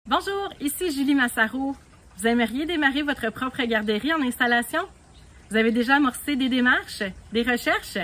Bonjour, ici Julie Massaro. Vous aimeriez démarrer votre propre garderie en installation? Vous avez déjà amorcé des démarches, des recherches?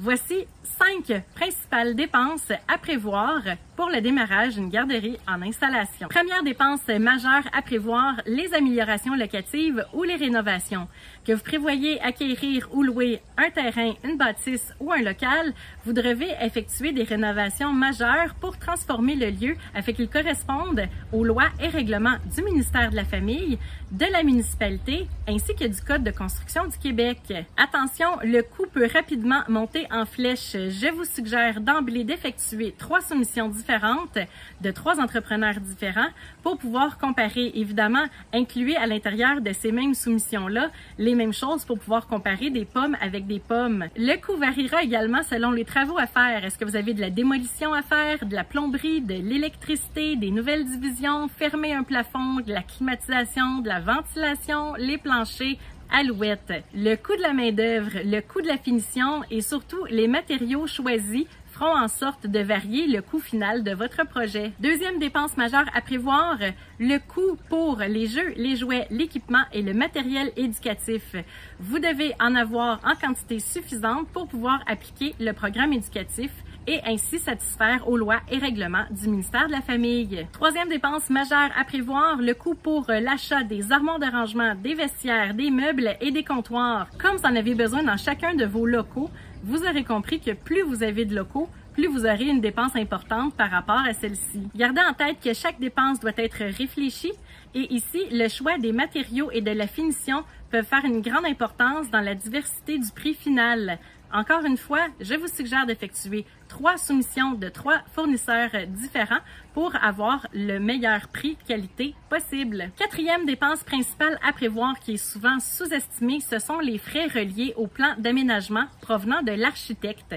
Voici 5 principales dépenses à prévoir pour le démarrage d'une garderie en installation. Première dépense majeure à prévoir, les améliorations locatives ou les rénovations. Que vous prévoyez acquérir ou louer un terrain, une bâtisse ou un local, vous devez effectuer des rénovations majeures pour transformer le lieu afin qu'il corresponde aux lois et règlements du ministère de la Famille, de la municipalité ainsi que du Code de construction du Québec. Attention, le coût peut rapidement monter en flèche. Je vous suggère d'emblée d'effectuer 3 soumissions différentes de 3 entrepreneurs différents pour pouvoir comparer. Évidemment, incluez à l'intérieur de ces mêmes soumissions-là les mêmes choses pour pouvoir comparer des pommes avec des pommes. Le coût variera également selon les travaux à faire. Est-ce que vous avez de la démolition à faire, de la plomberie, de l'électricité, des nouvelles divisions, fermer un plafond, de la climatisation, de la ventilation, les planchers, alouettes. Le coût de la main-d'œuvre, le coût de la finition et surtout les matériaux choisis feront en sorte de varier le coût final de votre projet. Deuxième dépense majeure à prévoir, le coût pour les jeux, les jouets, l'équipement et le matériel éducatif. Vous devez en avoir en quantité suffisante pour pouvoir appliquer le programme éducatif et ainsi satisfaire aux lois et règlements du ministère de la Famille. Troisième dépense majeure à prévoir, le coût pour l'achat des armoires de rangement, des vestiaires, des meubles et des comptoirs. Comme vous en avez besoin dans chacun de vos locaux, vous aurez compris que plus vous avez de locaux, plus vous aurez une dépense importante par rapport à celle-ci. Gardez en tête que chaque dépense doit être réfléchie et ici, le choix des matériaux et de la finition peuvent faire une grande importance dans la diversité du prix final. Encore une fois, je vous suggère d'effectuer 3 soumissions de 3 fournisseurs différents pour avoir le meilleur prix qualité possible. Quatrième dépense principale à prévoir qui est souvent sous-estimée, ce sont les frais reliés au plan d'aménagement provenant de l'architecte.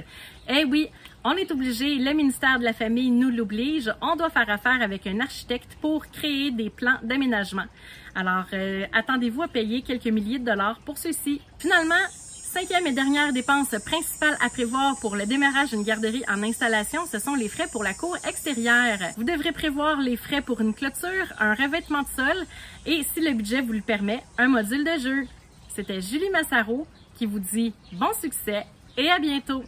Eh oui, on est obligé, le ministère de la Famille nous l'oblige, on doit faire affaire avec un architecte pour créer des plans d'aménagement. Alors, attendez-vous à payer quelques milliers de dollars pour ceux-ci. Finalement, 5e et dernière dépense principale à prévoir pour le démarrage d'une garderie en installation, ce sont les frais pour la cour extérieure. Vous devrez prévoir les frais pour une clôture, un revêtement de sol et, si le budget vous le permet, un module de jeu. C'était Julie Massaro qui vous dit bon succès et à bientôt!